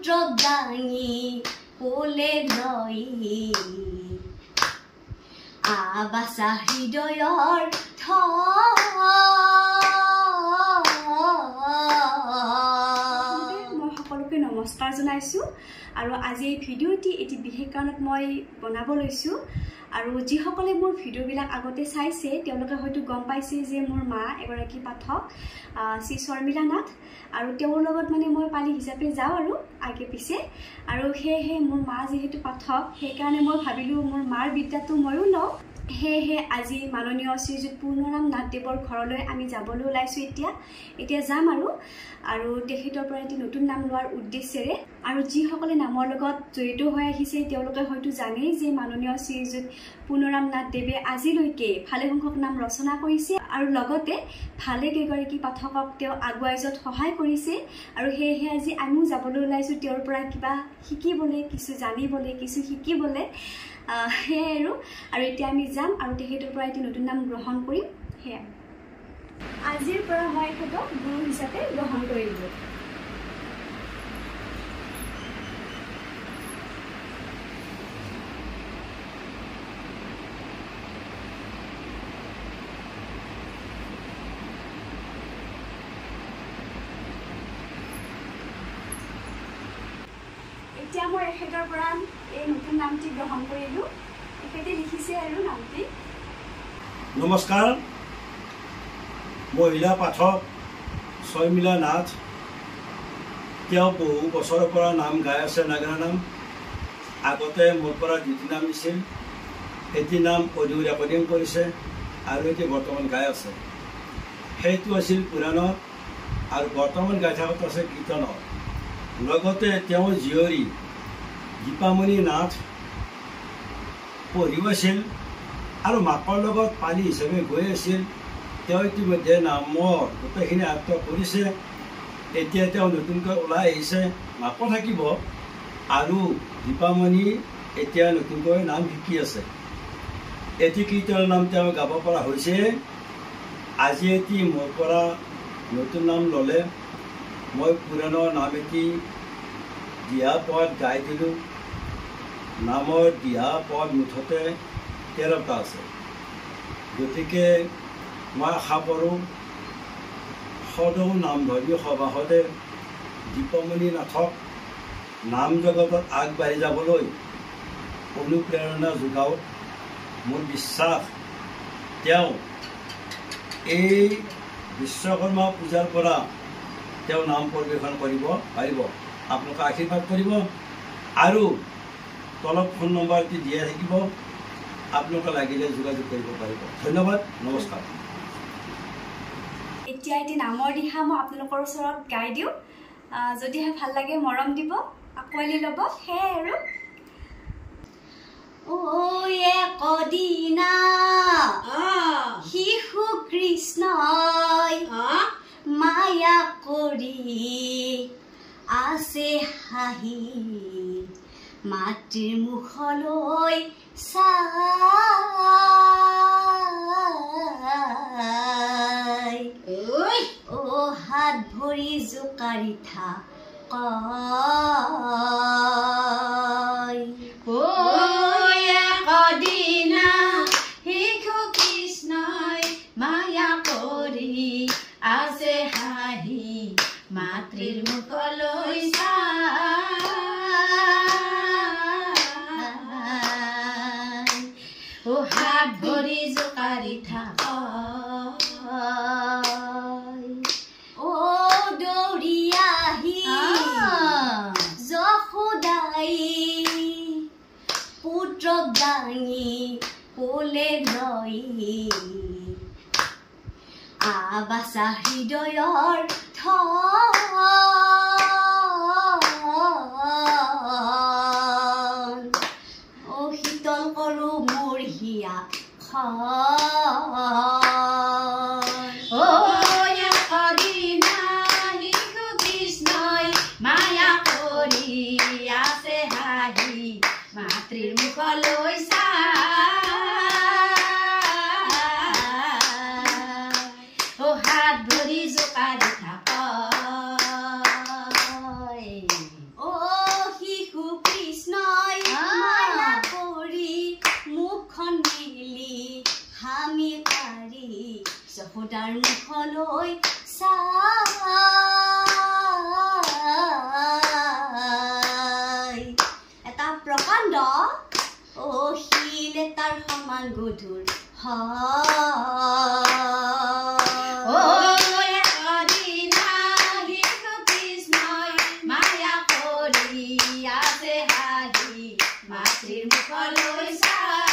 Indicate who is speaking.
Speaker 1: পুত্ৰক দাঙি কোলে লৈ আবাসা হৃদয়ৰ মই সকলোকে নমস্কাৰ জনাইছোঁ আৰু আজি এই ভিডিঅ'টি এটি বিশেষ কাৰণত মই বনাব লৈছোঁ আৰু যিসকলে মোৰ ভিডিঅ'বিলাক আগতে চাইছে তেওঁলোকে হয়তো গম পাইছে যে মোৰ মা এগৰাকী পাঠক শ্ৰী শৰ্মিলা নাথ আৰু তেওঁৰ লগত মানে মই পালি হিচাপে যাওঁ আৰু আগে পিছে আৰু সেয়েহে মোৰ মা যিহেতু পাঠক সেইকাৰণে মই ভাবিলোঁ মোৰ মাৰ বিদ্যাটো ময়ো লওঁ সেয়েহে আজি মাননীয় শ্ৰীযুত পূৰ্ণৰাম নাথদেৱৰ ঘৰলৈ আমি যাবলৈ ওলাইছোঁ এতিয়া যাম আৰু তেখেতৰ পৰা এটি নতুন নাম লোৱাৰ উদ্দেশ্যেৰে আৰু যিসকলে নামৰ লগত জড়িত হৈ আহিছে তেওঁলোকে হয়তো জানেই যে মাননীয় শ্ৰীযুত পূৰ্ণৰাম নাথদেৱে আজিলৈকে ভালেসংখ্যক নাম ৰচনা কৰিছে আৰু লগতে ভালে কেইগৰাকী পাঠকক তেওঁ আগুৱাই যোৱাত সহায় কৰিছে আৰু সেয়েহে আজি আমিও যাবলৈ ওলাইছোঁ তেওঁৰ পৰা কিবা শিকিবলৈ কিছু জানিবলৈ কিছু শিকিবলৈ সেয়াই আৰু এতিয়া আমি যাম আৰু তেখেতৰ পৰা এটি নতুন নাম গ্ৰহণ কৰিম সেয়াই আজিৰ পৰা মই তেখেতক গুৰু হিচাপে গ্ৰহণ কৰিলোঁ এতিয়া মই এখেতৰ পৰা এই নতুন নামটি গ্ৰহণ কৰিলোঁ এখেতে লিখিছে আৰু নামটি
Speaker 2: নমস্কাৰ মহিলা পাঠক শৰ্মিলা নাথ তেওঁ বহু বছৰৰ পৰা নাম গাই আছে নাগাৰা নাম আগতে মোৰ পৰা দুটি নাম দিছিল এটি নাম অডিঅ' ৰেকৰ্ডিং কৰিছে আৰু এটি বৰ্তমান গাই আছে সেইটো আছিল পুৰাণত আৰু বৰ্তমান গাই থাকোঁত আছে কীৰ্তনত লগতে তেওঁ জীয়ৰী দীপামণি নাথ পঢ়িও আছিল আৰু মাকৰ লগত পালি হিচাপে গৈ আছিল তেওঁ ইতিমধ্যে নামৰ গোটেইখিনি আয়ত্ত কৰিছে এতিয়া তেওঁ নতুনকৈ ওলাই আহিছে মাকো থাকিব আৰু দীপামণি এতিয়া নতুনকৈ নাম শিকি আছে এটি কীৰ্তনৰ নাম তেওঁ গাব পৰা হৈছে আজি এটি মোৰ পৰা নতুন নাম ল'লে মই পুৰাণৰ নাম এটি দিহা পদ গাই দিলোঁ নামৰ দিহা পদ মুঠতে 13টা আছে গতিকে মই আশা কৰোঁ সদৌ নামধৰ্মী সভাসদে দীপমণি নাথক নাম জগতত আগবাঢ়ি যাবলৈ অনুপ্ৰেৰণা যোগাওক মোৰ বিশ্বাস তেওঁ এই বিশ্বকৰ্মা পূজাৰ পৰা তেওঁ নাম পৰিৱেশন কৰিব পাৰিব আপোনালোকে আশীৰ্বাদ কৰিব আৰু তলত ফোন নম্বৰটি দিয়া থাকিব আপোনালোকে লাগিলে যোগাযোগ কৰিব পাৰিব ধন্যবাদ নমস্কাৰ
Speaker 1: এতিয়া এটি নামৰ দিহা মই আপোনালোকৰ ওচৰত গাই দিওঁ যদিহে ভাল লাগে মৰম দিব আঁকোৱালি ল'ব সেয়াই আৰু একদিনা শিশু কৃষ্ণই মায়া কৰি আছে হাঁহি মাতৃৰ মুখলৈ চাই হাত ভৰি জোকাৰি থাক
Speaker 3: একদিনা শিশু কৃষ্ণই মায়া কৰি আছে হাঁহি মাতৃৰ মুখলৈ হাত ভৰি জোকাৰি থাক
Speaker 1: দৌৰি আহি যশোদাই পুত্ৰক দাঙি কোলে লৈ আবাসা হৃদয়ৰ শীতল কৰোঁ মোৰ হিয়া
Speaker 3: একদিনা শিশু কৃষ্ণই মায়া কৰি আছে হাঁহি মাতৃৰ মুখলৈ চাই হাত ভৰি জোকাৰি থাক
Speaker 1: মাৰ মুখলৈ চাই এটা প্ৰকাণ্ড শিল এটাৰ সমান গধুৰ
Speaker 3: মাতৃৰ মুখলৈ চাই